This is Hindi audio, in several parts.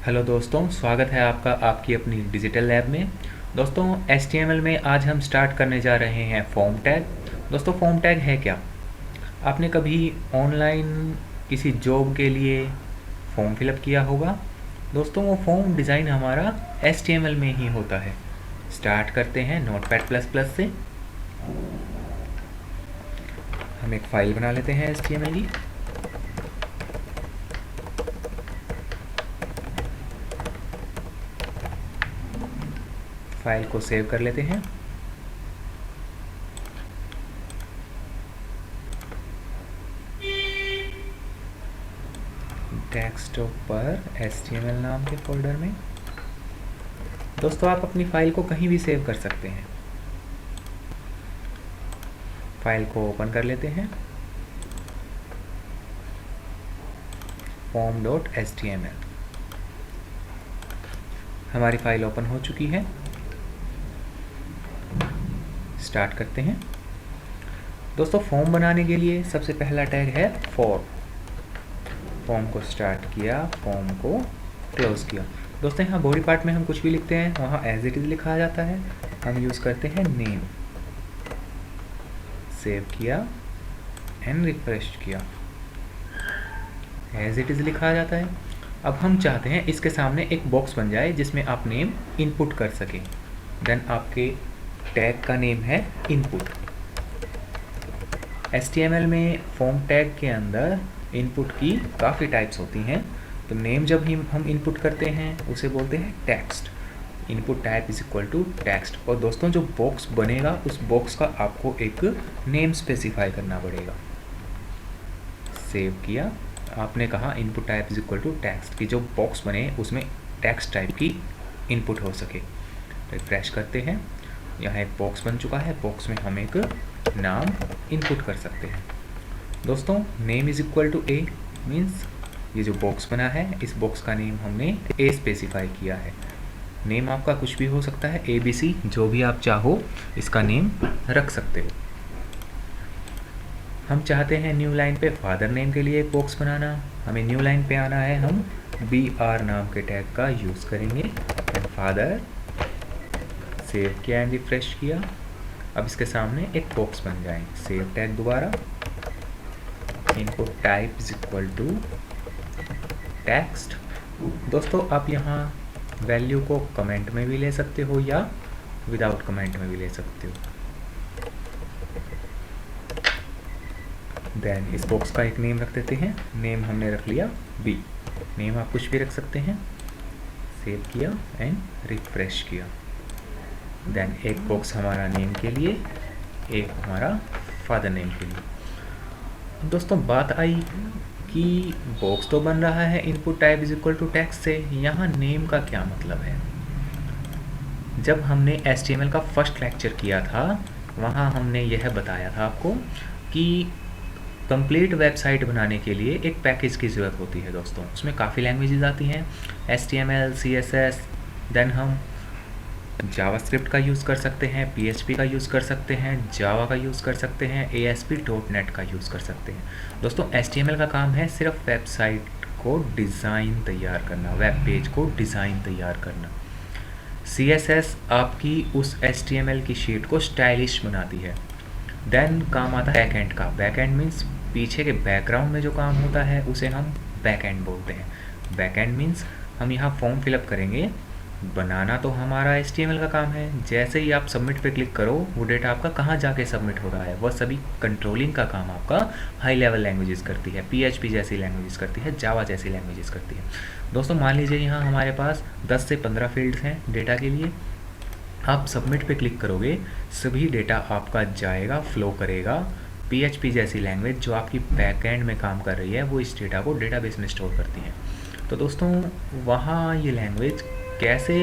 हेलो दोस्तों, स्वागत है आपका आपकी अपनी डिजिटल लैब में। दोस्तों, HTML में आज हम स्टार्ट करने जा रहे हैं फॉर्म टैग। दोस्तों, फॉर्म टैग है क्या? आपने कभी ऑनलाइन किसी जॉब के लिए फॉर्म फिलअप किया होगा। दोस्तों, वो फॉर्म डिज़ाइन हमारा HTML में ही होता है। स्टार्ट करते हैं Notepad++ से। हम एक फ़ाइल बना लेते हैं HTML की। फाइल को सेव कर लेते हैं। डेस्कटॉप पर HTML नाम के फोल्डर में। दोस्तों, आप अपनी फाइल को कहीं भी सेव कर सकते हैं। फाइल को ओपन कर लेते हैं। form.html हमारी फाइल ओपन हो चुकी है। स्टार्ट करते हैं। दोस्तों, फॉर्म बनाने के लिए सबसे पहला टैग है फॉर्म। फॉर्म को स्टार्ट किया, फॉर्म को क्लोज किया। दोस्तों, यहाँ बॉडी पार्ट में हम कुछ भी लिखते हैं वहाँ एज इट इज़ लिखा जाता है। हम यूज़ करते हैं नेम। सेव किया एंड रिफ्रेश किया, एज इट इज़ लिखा जाता है। अब हम चाहते हैं इसके सामने एक बॉक्स बन जाए जिसमें आप नेम इनपुट कर सकें। देन आपके टैग का नेम है इनपुट। HTML में फॉर्म टैग के अंदर इनपुट की काफ़ी टाइप्स होती हैं। तो नेम जब हम इनपुट करते हैं उसे बोलते हैं text. Input type is equal to text. और दोस्तों, जो बॉक्स बनेगा उस बॉक्स का आपको एक नेम स्पेसिफाई करना पड़ेगा। सेव किया, आपने कहा input type is equal to text कि जो बॉक्स बने उसमें टेक्स्ट टाइप की इनपुट हो सके। रिफ्रेश करते हैं, यहाँ एक बॉक्स बन चुका है। बॉक्स में हम एक नाम इनपुट कर सकते हैं। दोस्तों, name is equal to A means ये जो बॉक्स बना है इस बॉक्स का नेम हमने ए स्पेसिफाई किया है। नेम आपका कुछ भी हो सकता है, ABC, जो भी आप चाहो इसका नेम रख सकते हो। हम चाहते हैं न्यू लाइन पे फादर नेम के लिए एक बॉक्स बनाना। हमें न्यू लाइन पे आना है, हम BR नाम के टैग का यूज़ करेंगे। फादर, सेव किया एंड रिफ्रेश किया। अब इसके सामने एक बॉक्स बन जाए। सेव टैग दोबारा, input type is equal to text. दोस्तों, आप यहाँ वैल्यू को कमेंट में भी ले सकते हो या विदाउट कमेंट में भी ले सकते हो। देन इस बॉक्स का एक नेम रख देते हैं। नेम हमने रख लिया B। नेम आप कुछ भी रख सकते हैं। सेव किया एंड रिफ्रेश किया। देन एक बॉक्स हमारा नेम के लिए, एक हमारा फादर नेम के लिए। दोस्तों, बात आई कि बॉक्स तो बन रहा है input type is equal to text से, यहाँ नेम का क्या मतलब है? जब हमने HTML का फर्स्ट लेक्चर किया था वहाँ हमने यह बताया था आपको कि कंप्लीट वेबसाइट बनाने के लिए एक पैकेज की ज़रूरत होती है। दोस्तों, उसमें काफ़ी लैंग्वेजेस आती हैं, HTML, CSS। देन हम जावास्क्रिप्ट का यूज़ कर सकते हैं, PHP का यूज़ कर सकते हैं, जावा का यूज़ कर सकते हैं, ASP.NET का यूज़ कर सकते हैं। दोस्तों, HTML का काम है सिर्फ वेबसाइट को डिज़ाइन तैयार करना, वेब पेज को डिज़ाइन तैयार करना। CSS आपकी उस HTML की शीट को स्टाइलिश बनाती है। देन काम आता है बैकएंड का। बैकएंड मीन्स पीछे के बैकग्राउंड में जो काम होता है उसे हम बैकएंड बोलते हैं। बैकएंड मीन्स हम यहाँ फॉर्म फिलअप करेंगे, बनाना तो हमारा HTML का काम है। जैसे ही आप सबमिट पे क्लिक करो वो डेटा आपका कहाँ जाके सबमिट हो रहा है, वह सभी कंट्रोलिंग का काम आपका हाई लेवल लैंग्वेजेस करती है। PHP जैसी लैंग्वेजेस करती है, जावा जैसी लैंग्वेजेस करती है। दोस्तों, मान लीजिए यहाँ हमारे पास 10 से 15 फील्ड्स हैं डेटा के लिए। आप सबमिट पे क्लिक करोगे, सभी डेटा आपका जाएगा, फ्लो करेगा। PHP जैसी लैंग्वेज जो आपकी बैकएंड में काम कर रही है वो इस डेटा को डेटाबेस में स्टोर करती है। तो दोस्तों, वहाँ ये लैंग्वेज कैसे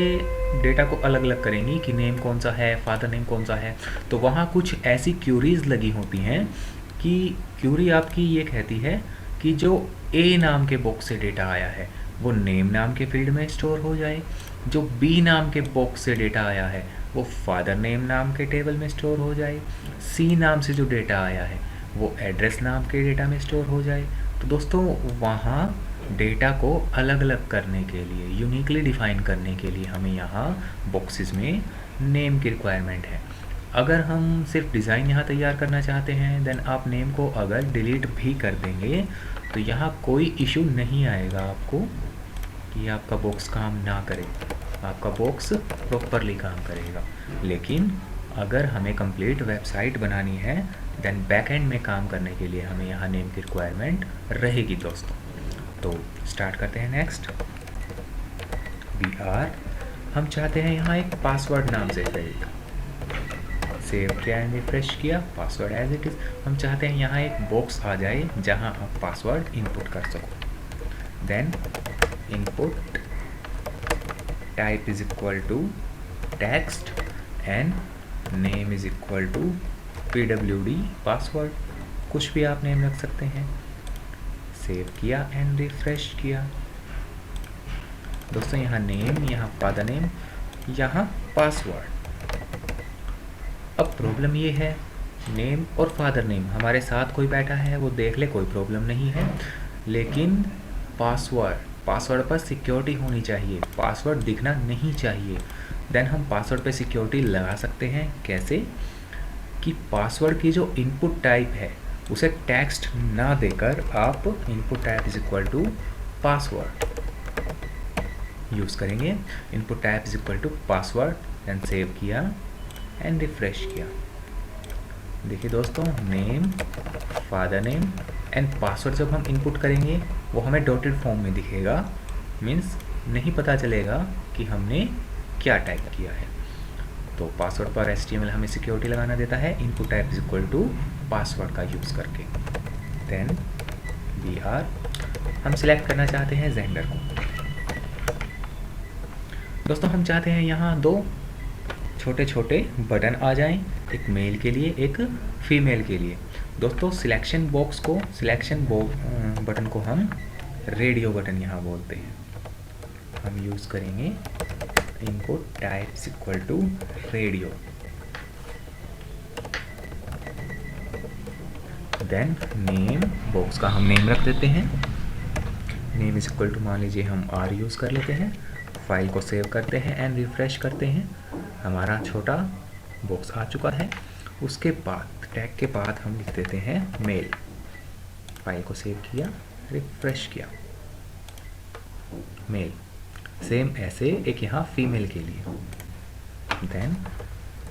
डेटा को अलग अलग करेंगी कि नेम कौन सा है, फादर नेम कौन सा है। तो वहाँ कुछ ऐसी क्यूरीज लगी होती हैं कि क्यूरी आपकी ये कहती है कि जो A नाम के बॉक्स से डेटा आया है वो नेम नाम के फील्ड में स्टोर हो जाए। जो B नाम के बॉक्स से डेटा आया है वो फादर नेम नाम के टेबल में स्टोर हो जाए। C नाम से जो डेटा आया है वो एड्रेस नाम के डेटा में स्टोर हो जाए। तो दोस्तों, वहाँ डेटा को अलग अलग करने के लिए, यूनिकली डिफाइन करने के लिए हमें यहाँ बॉक्सेस में नेम की रिक्वायरमेंट है। अगर हम सिर्फ डिज़ाइन यहाँ तैयार करना चाहते हैं, देन आप नेम को अगर डिलीट भी कर देंगे तो यहाँ कोई इशू नहीं आएगा आपको कि आपका बॉक्स काम ना करे, आपका बॉक्स प्रॉपरली काम करेगा। लेकिन अगर हमें कंप्लीट वेबसाइट बनानी है, देन बैकएंड में काम करने के लिए हमें यहाँ नेम की रिक्वायरमेंट रहेगी दोस्तों। तो स्टार्ट करते हैं। नेक्स्ट BR, हम चाहते हैं यहाँ एक पासवर्ड नाम से फील्ड, सेव किया एंड रिफ्रेश किया, पासवर्ड एज इट इज़। हम चाहते हैं यहाँ एक बॉक्स आ जाए जहाँ आप पासवर्ड इनपुट कर सको। Then input type is equal to text and name is equal to PWD password, कुछ भी आप नेम रख सकते हैं। सेव किया एंड रिफ्रेश किया। दोस्तों यहाँ नेम, यहाँ फादर नेम, यहाँ पासवर्ड। अब प्रॉब्लम ये है, नेम और फादर नेम हमारे साथ कोई बैठा है वो देख ले, कोई प्रॉब्लम नहीं है। लेकिन पासवर्ड पर सिक्योरिटी होनी चाहिए, पासवर्ड दिखना नहीं चाहिए। देन हम पासवर्ड पे सिक्योरिटी लगा सकते हैं। कैसे? कि पासवर्ड की जो इनपुट टाइप है उसे टेक्स्ट ना देकर आप input type is equal to password use करेंगे। Input type is equal to password, then save किया एंड रिफ्रेश किया। देखिए दोस्तों, name, father name and password जब हम इनपुट करेंगे वो हमें डॉटेड फॉर्म में दिखेगा, मीन्स नहीं पता चलेगा कि हमने क्या टाइप किया है। तो पासवर्ड पर HTML हमें सिक्योरिटी लगाना देता है, input type is equal to password का यूज़ करके। देन BR, हम सिलेक्ट करना चाहते हैं जेंडर को। दोस्तों हम चाहते हैं यहाँ दो छोटे छोटे बटन आ जाएं, एक मेल के लिए, एक फीमेल के लिए। दोस्तों सिलेक्शन बटन को हम रेडियो बटन यहाँ बोलते हैं। हम यूज़ करेंगे input type is equal to radio. Then name, box का हम नेम रख देते हैं। नेम इज इक्वल टू, मान लीजिए हम R यूज़ कर लेते हैं। फाइल को सेव करते हैं एंड रिफ्रेश करते हैं। हमारा छोटा बॉक्स आ चुका है। उसके बाद टैग के बाद हम लिख देते हैं मेल। फाइल को सेव किया, रिफ्रेश किया, मेल। सेम ऐसे एक यहाँ फीमेल के लिए। Then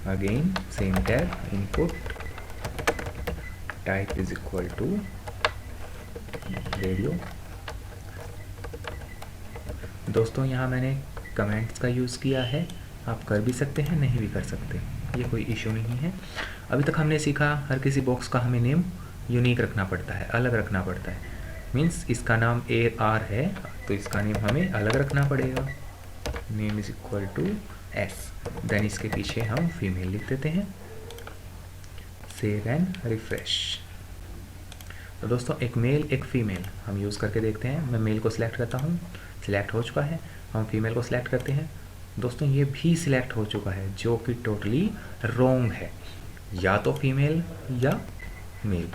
again same tag, input type is equal to radio. दोस्तों यहाँ मैंने कमेंट्स का यूज़ किया है, आप कर भी सकते हैं, नहीं भी कर सकते, ये कोई इशू नहीं है। अभी तक हमने सीखा हर किसी बॉक्स का हमें नेम यूनिक रखना पड़ता है, अलग रखना पड़ता है। मीन्स इसका नाम AR है तो इसका नेम हमें अलग रखना पड़ेगा। Name is equal to S। Then इसके पीछे हम फीमेल लिख देते हैं। Save and refresh. तो दोस्तों एक मेल एक फीमेल हम यूज़ करके देखते हैं। मैं मेल को सिलेक्ट करता हूँ, सिलेक्ट हो चुका है। हम फीमेल को सिलेक्ट करते हैं। दोस्तों ये भी सिलेक्ट हो चुका है, जो कि टोटली रॉन्ग है। या तो फीमेल या मेल,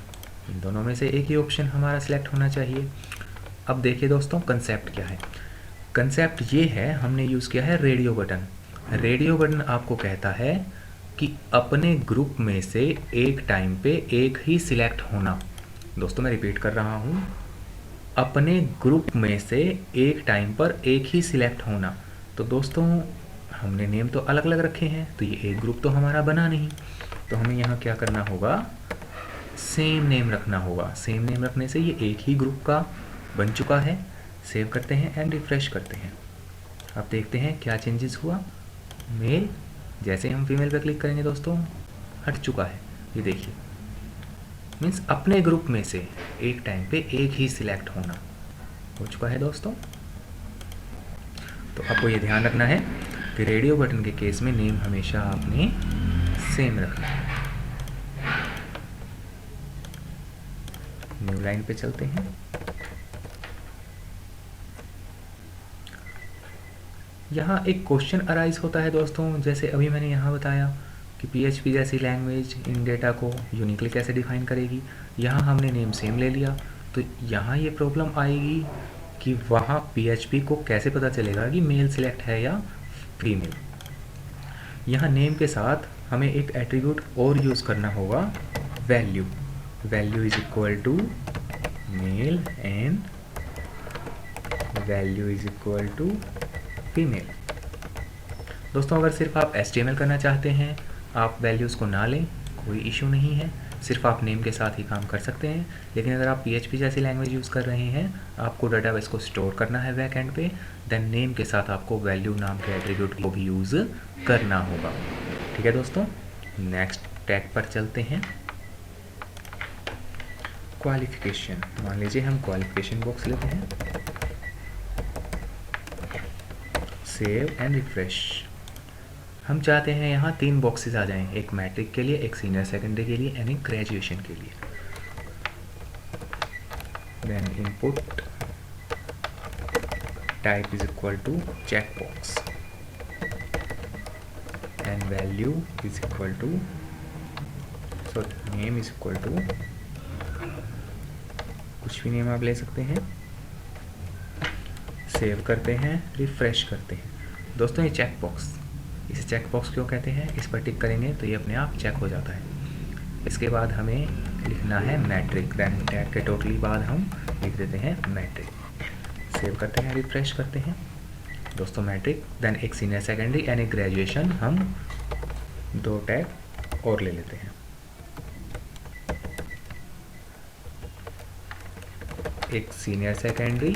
इन दोनों में से एक ही ऑप्शन हमारा सिलेक्ट होना चाहिए। अब देखिए दोस्तों कंसेप्ट क्या है। कंसेप्ट ये है, हमने यूज़ किया है रेडियो बटन। रेडियो बटन आपको कहता है कि अपने ग्रुप में से एक टाइम पे एक ही सिलेक्ट होना। दोस्तों मैं रिपीट कर रहा हूँ, अपने ग्रुप में से एक टाइम पर एक ही सिलेक्ट होना। तो दोस्तों हमने नेम तो अलग अलग रखे हैं, तो ये एक ग्रुप तो हमारा बना नहीं। तो हमें यहाँ क्या करना होगा, सेम नेम रखना होगा। सेम नेम रखने से ये एक ही ग्रुप का बन चुका है। सेव करते हैं एंड रिफ्रेश करते हैं। अब देखते हैं क्या चेंजेस हुआ। मेल, जैसे हम फीमेल पर क्लिक करेंगे दोस्तों हट चुका है, ये देखिए। मीन्स अपने ग्रुप में से एक टाइम पे एक ही सिलेक्ट होना हो चुका है दोस्तों। तो आपको ये ध्यान रखना है कि रेडियो बटन के केस में नेम हमेशा आपने सेम रखना है। न्यू लाइन पे चलते हैं। यहाँ एक क्वेश्चन अराइज होता है दोस्तों, जैसे अभी मैंने यहाँ बताया कि PHP जैसी लैंग्वेज इन डेटा को यूनिकली कैसे डिफाइन करेगी। यहाँ हमने नेम सेम ले लिया, तो यहाँ ये प्रॉब्लम आएगी कि वहाँ PHP को कैसे पता चलेगा कि मेल सिलेक्ट है या फीमेल। यहाँ नेम के साथ हमें एक एट्रीब्यूट और यूज़ करना होगा, value. Value is equal to male and value is equal to female. दोस्तों अगर सिर्फ आप HTML करना चाहते हैं, आप वैल्यूज़ को ना लें, कोई इशू नहीं है, सिर्फ आप नेम के साथ ही काम कर सकते हैं। लेकिन अगर आप PHP जैसी लैंग्वेज यूज़ कर रहे हैं, आपको डाटाबेस को स्टोर करना है बैक एंड पे, देन नेम के साथ आपको वैल्यू नाम के एट्रीब्यूट को भी यूज़ करना होगा। ठीक है दोस्तों, नेक्स्ट टैग पर चलते हैं। क्वालिफिकेशन, मान लीजिए हम क्वालिफिकेशन बॉक्स लेते हैं, सेव एंड रिफ्रेश। हम चाहते हैं यहाँ 3 बॉक्सेस आ जाएं, एक मैट्रिक के लिए, एक सीनियर सेकेंडरी के लिए एंड एक ग्रेजुएशन के लिए। Then input type is equal to check box and value is equal to, sorry name is equal to, कुछ भी नेम आप ले सकते हैं। सेव करते हैं, रिफ्रेश करते हैं। दोस्तों ये चेक बॉक्स, इसे चेक बॉक्स क्यों कहते हैं, इस पर टिक करेंगे तो ये अपने आप चेक हो जाता है। इसके बाद हमें लिखना है मैट्रिक, देन टैग के टोटली बाद हम लिख देते हैं मैट्रिक। सेव करते हैं, रिफ्रेश करते हैं। दोस्तों मैट्रिक, देन एक सीनियर सेकेंडरी एंड एक ग्रेजुएशन, हम 2 टैग और ले लेते हैं। एक सीनियर सेकेंडरी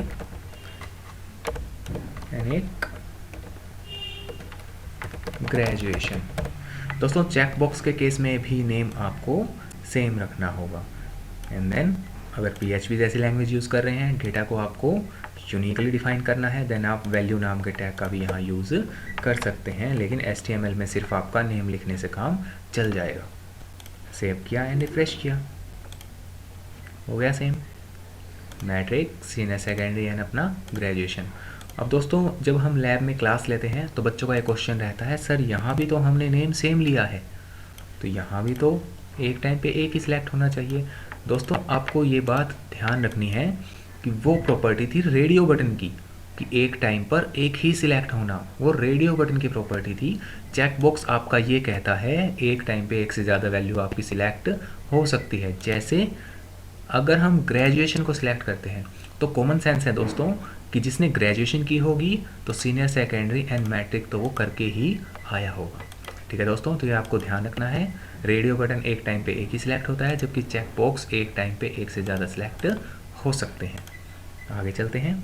एंड एक ग्रेजुएशन। दोस्तों चेक बॉक्स के केस में भी नेम आपको सेम रखना होगा। एंड देन अगर PHP जैसी लैंग्वेज यूज़ कर रहे हैं, डेटा को आपको यूनिकली डिफाइन करना है, देन आप वैल्यू नाम के टैग का भी यहाँ यूज़ कर सकते हैं। लेकिन HTML में सिर्फ आपका नेम लिखने से काम चल जाएगा। सेव किया एंड रिफ्रेश किया, हो गया same matric, senior secondary and अपना ग्रेजुएशन। अब दोस्तों जब हम लैब में क्लास लेते हैं तो बच्चों का एक क्वेश्चन रहता है, सर यहाँ भी तो हमने नेम सेम लिया है, तो यहाँ भी तो एक टाइम पे एक ही सिलेक्ट होना चाहिए। दोस्तों आपको ये बात ध्यान रखनी है कि वो प्रॉपर्टी थी रेडियो बटन की, कि एक टाइम पर एक ही सिलेक्ट होना, वो रेडियो बटन की प्रॉपर्टी थी। चेक बॉक्स आपका ये कहता है एक टाइम पे एक से ज़्यादा वैल्यू आपकी सिलेक्ट हो सकती है। जैसे अगर हम ग्रेजुएशन को सिलेक्ट करते हैं तो कॉमन सेंस है दोस्तों कि जिसने ग्रेजुएशन की होगी तो सीनियर सेकेंडरी एंड मैट्रिक तो वो करके ही आया होगा। ठीक है दोस्तों, तो ये आपको ध्यान रखना है, रेडियो बटन एक टाइम पे एक ही सिलेक्ट होता है, जबकि चेक बॉक्स एक टाइम पे एक से ज़्यादा सिलेक्ट हो सकते हैं। आगे चलते हैं,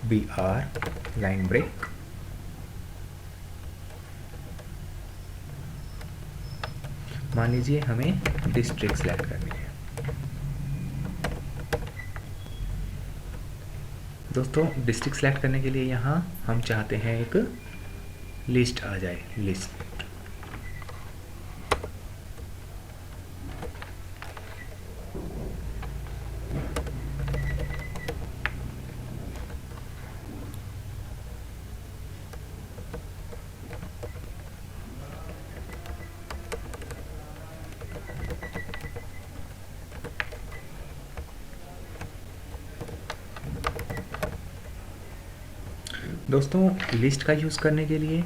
BR लाइन ब्रेक। मान लीजिए हमें डिस्ट्रिक्ट सेलेक्ट करनी है। दोस्तों डिस्ट्रिक्ट सेलेक्ट करने के लिए यहाँ हम चाहते हैं एक लिस्ट आ जाए, लिस्ट। दोस्तों लिस्ट का यूज़ करने के लिए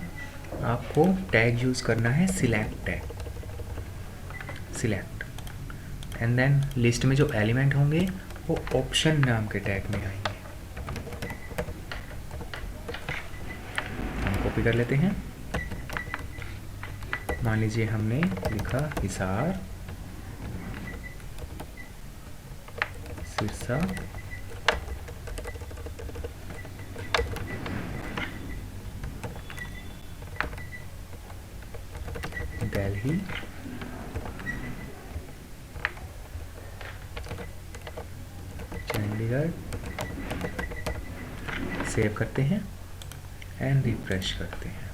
आपको टैग यूज़ करना है select tag, select, and then list में जो एलिमेंट होंगे वो ऑप्शन नाम के टैग में आएंगे। हम कॉपी कर लेते हैं। मान लीजिए हमने लिखा हिसार, सिरसा, दिल्ली, चंडीगढ़। सेव करते हैं एंड रिफ्रेश करते हैं।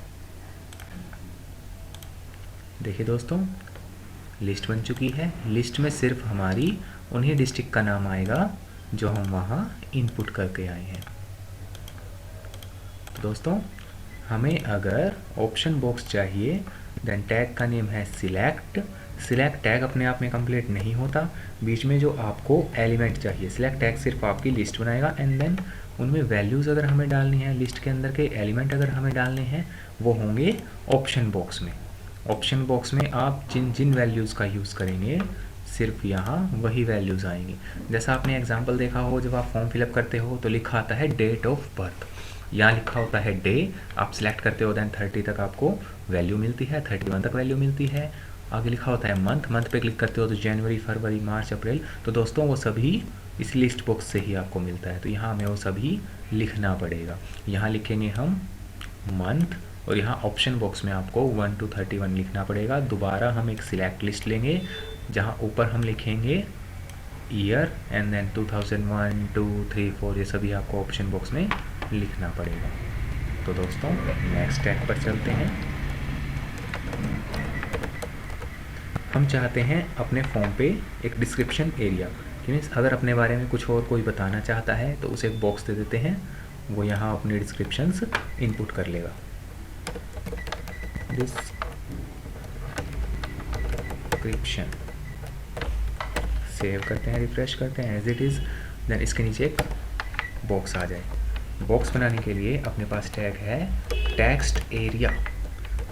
देखिए दोस्तों लिस्ट बन चुकी है। लिस्ट में सिर्फ हमारी उन्हीं डिस्ट्रिक्ट का नाम आएगा जो हम वहाँ इनपुट करके आए हैं। तो दोस्तों हमें अगर ऑप्शन बॉक्स चाहिए, देन टैग का नेम है सिलेक्ट, सिलेक्ट टैग अपने आप में कंप्लीट नहीं होता, बीच में जो आपको एलिमेंट चाहिए, सिलेक्ट टैग सिर्फ आपकी लिस्ट बनाएगा एंड देन उनमें वैल्यूज़ अगर हमें डालनी है, लिस्ट के अंदर के एलिमेंट अगर हमें डालने हैं वो होंगे ऑप्शन बॉक्स में। ऑप्शन बॉक्स में आप जिन जिन वैल्यूज़ का यूज़ करेंगे सिर्फ यहाँ वही वैल्यूज़ आएंगे। जैसा आपने एग्जांपल देखा हो, जब आप फॉर्म फिलअप करते हो तो लिखा आता है डेट ऑफ बर्थ, यहाँ लिखा होता है डे, आप सिलेक्ट करते हो देन 30 तक आपको वैल्यू मिलती है, 31 तक वैल्यू मिलती है। आगे लिखा होता है मंथ, मंथ पे क्लिक करते हो तो जनवरी, फरवरी, मार्च, अप्रैल, तो दोस्तों वो सभी इस लिस्ट बॉक्स से ही आपको मिलता है, तो यहाँ हमें वो सभी लिखना पड़ेगा। यहाँ लिखेंगे हम मंथ और यहाँ ऑप्शन बॉक्स में आपको 1 to 31 लिखना पड़ेगा। दोबारा हम एक सिलेक्ट लिस्ट लेंगे जहाँ ऊपर हम लिखेंगे ईयर एंड देन 2001, 2, 3, 4 ये सभी आपको ऑप्शन बॉक्स में लिखना पड़ेगा। तो दोस्तों नेक्स्ट टैग पर चलते हैं। हम चाहते हैं अपने फॉर्म पे एक डिस्क्रिप्शन एरिया, मीन्स अगर अपने बारे में कुछ और कोई बताना चाहता है तो उसे एक बॉक्स दे देते हैं, वो यहाँ अपने डिस्क्रिप्शंस इनपुट कर लेगा। डिस्क्रिप्शन सेव करते हैं, रिफ्रेश करते हैं एज इट इज़, देन इसके नीचे एक बॉक्स आ जाए। बॉक्स बनाने के लिए अपने पास टैग है टेक्स्ट एरिया।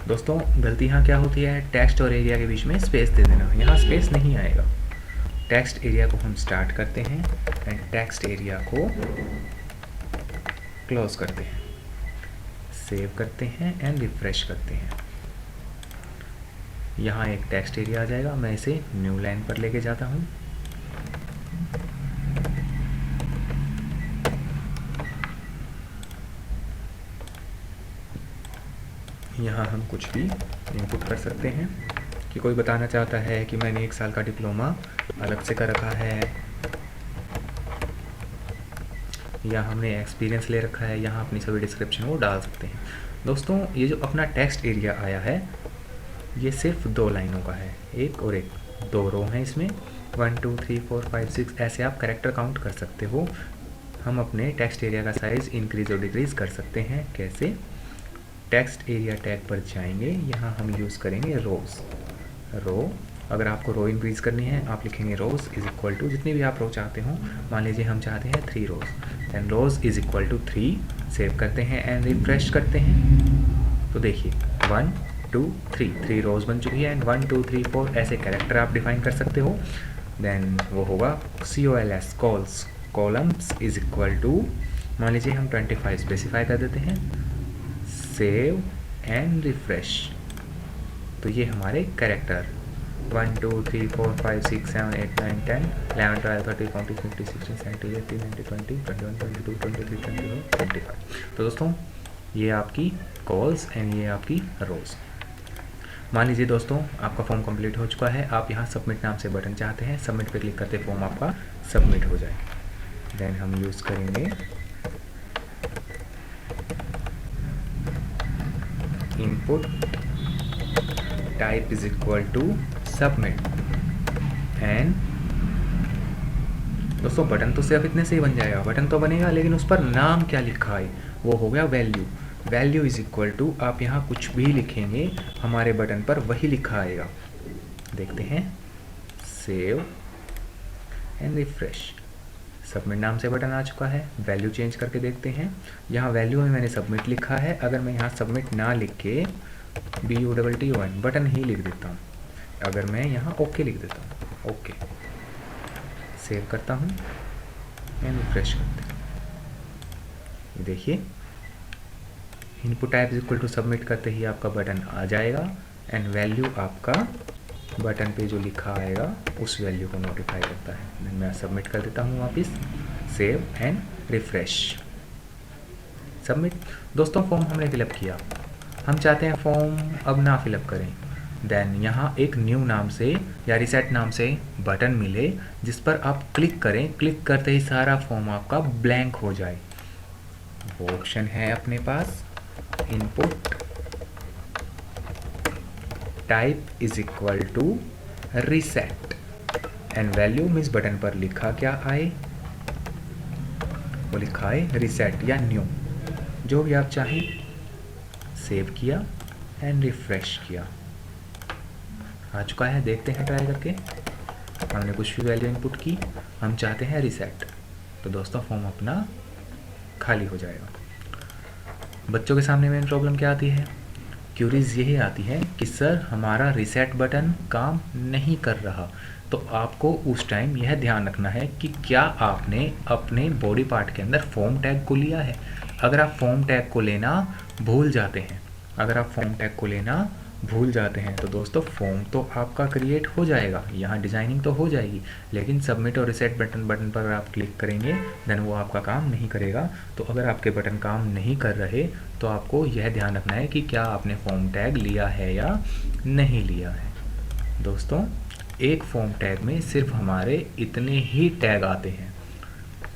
दोस्तों गलती यहाँ क्या होती है, टेक्स्ट और एरिया के बीच में स्पेस दे देना, यहाँ स्पेस नहीं आएगा। टेक्स्ट एरिया को हम स्टार्ट करते हैं एंड टेक्स्ट एरिया को क्लोज करते हैं, सेव करते हैं एंड रिफ्रेश करते हैं। यहाँ एक टेक्स्ट एरिया आ जाएगा, मैं इसे न्यू लाइन पर लेके जाता हूँ। यहाँ हम कुछ भी इनपुट कर सकते हैं कि कोई बताना चाहता है कि मैंने 1 साल का डिप्लोमा अलग से कर रखा है, या हमने एक्सपीरियंस ले रखा है, यहाँ अपनी सभी डिस्क्रिप्शन वो डाल सकते हैं। दोस्तों ये जो अपना टेक्स्ट एरिया आया है ये सिर्फ 2 लाइनों का है, एक और एक, 2 रो हैं इसमें, 1 2 3 4 5 6 ऐसे आप कैरेक्टर काउंट कर सकते हो। हम अपने टेक्स्ट एरिया का साइज़ इंक्रीज़ और डिक्रीज़ कर सकते हैं। कैसे? टेक्स्ट एरिया टैग पर जाएंगे, यहाँ हम यूज़ करेंगे रोज़। रो, अगर आपको रो इंक्रीज़ करनी है आप लिखेंगे रोज़ इज़ इक्वल टू जितनी भी आप रो चाहते हो, मान लीजिए हम चाहते हैं 3 rows, and rows is equal to 3, save करते हैं एंड रिफ्रेश करते हैं। तो देखिए 1 2 3 रोज़ बन चुकी है एंड 1 2 3 4 ऐसे कैरेक्टर आप डिफाइन कर सकते हो। देन वो होगा COLS cols columns is equal to, मान लीजिए हम 25 स्पेसिफाई कर देते हैं, सेव एंड रिफ्रेश। तो ये हमारे कैरेक्टर 1 2 3 4 5 6 7 8 9 10 11 12 13 14 15 16 17 18 19 20 21 22 23 24 25। तो दोस्तों ये आपकी कॉल्स एंड ये आपकी रोज़। मान लीजिए दोस्तों आपका फॉर्म कंप्लीट हो चुका है, आप यहाँ सबमिट नाम से बटन चाहते हैं, सबमिट पे क्लिक करते फॉर्म आपका सबमिट हो जाए। देन हम यूज़ करेंगे input type is equal to submit and दोस्तों बटन तो सिर्फ इतने से ही बन जाएगा, बटन तो बनेगा लेकिन उस पर नाम क्या लिखा है वो हो गया value. Value is equal to आप यहाँ कुछ भी लिखेंगे हमारे बटन पर वही लिखा आएगा। देखते हैं, सेव एंड रिफ्रेश, सबमिट नाम से बटन आ चुका है। वैल्यू चेंज करके देखते हैं, यहाँ वैल्यू में मैंने सबमिट लिखा है, अगर मैं यहाँ सबमिट ना लिख के BUTTON बटन ही लिख देता हूँ, अगर मैं यहाँ ओके लिख देता हूँ, ओके, सेव करता हूँ एंड रिफ्रेश करते हैं। देखिए input type is equal to submit करते ही आपका बटन आ जाएगा एंड वैल्यू आपका बटन पे जो लिखा आएगा उस वैल्यू को नोटिफाई करता है। मैं सबमिट कर देता हूँ वापस, सेव एंड रिफ्रेश, सबमिट। दोस्तों फॉर्म हमने फिलअप किया, हम चाहते हैं फॉर्म अब ना फिलअप करें, देन यहाँ एक न्यू नाम से या रिसेट नाम से बटन मिले जिस पर आप क्लिक करें, क्लिक करते ही सारा फॉर्म आपका ब्लैंक हो जाए। वो ऑप्शन है अपने पास input type is equal to reset and value means button पर लिखा क्या आए, वो लिखा है रिसेट या न्यू, जो भी आप चाहें। सेव किया एंड रिफ्रेश किया, आ चुका है, देखते हैं ट्राई करके। हमने कुछ भी वैल्यू इनपुट की, हम चाहते हैं रीसेट, तो दोस्तों फॉर्म अपना खाली हो जाएगा। बच्चों के सामने मेन प्रॉब्लम क्या आती है? क्यूरीज यही आती है कि सर हमारा रीसेट बटन काम नहीं कर रहा। तो आपको उस टाइम यह ध्यान रखना है कि क्या आपने अपने बॉडी पार्ट के अंदर फॉर्म टैग को लिया है। अगर आप फॉर्म टैग को लेना भूल जाते हैं, तो दोस्तों फॉर्म तो आपका क्रिएट हो जाएगा, यहाँ डिज़ाइनिंग तो हो जाएगी, लेकिन सबमिट और रिसेट बटन पर आप क्लिक करेंगे देन वो आपका काम नहीं करेगा। तो अगर आपके बटन काम नहीं कर रहे तो आपको यह ध्यान रखना है कि क्या आपने फॉर्म टैग लिया है या नहीं लिया है। दोस्तों एक फॉर्म टैग में सिर्फ हमारे इतने ही टैग आते हैं।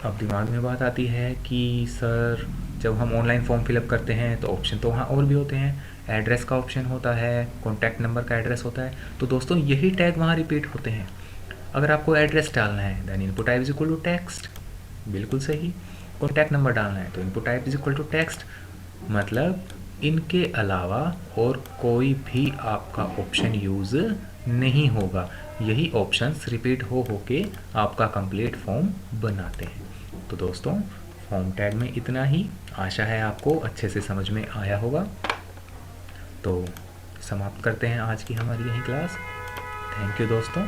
अब दिमाग में बात आती है कि सर जब हम ऑनलाइन फॉर्म फिलअप करते हैं तो ऑप्शन तो वहाँ और भी होते हैं, एड्रेस का ऑप्शन होता है, कॉन्टैक्ट नंबर का एड्रेस होता है, तो दोस्तों यही टैग वहाँ रिपीट होते हैं। अगर आपको एड्रेस डालना है then input type is equal to text, बिल्कुल सही। कॉन्टैक्ट नंबर डालना है तो input type is equal to text. मतलब इनके अलावा और कोई भी आपका ऑप्शन यूज़ नहीं होगा, यही ऑप्शंस रिपीट हो के आपका कंप्लीट फॉर्म बनाते हैं। तो दोस्तों फॉर्म टैग में इतना ही, आशा है आपको अच्छे से समझ में आया होगा। तो समाप्त करते हैं आज की हमारी यही क्लास। थैंक यू दोस्तों।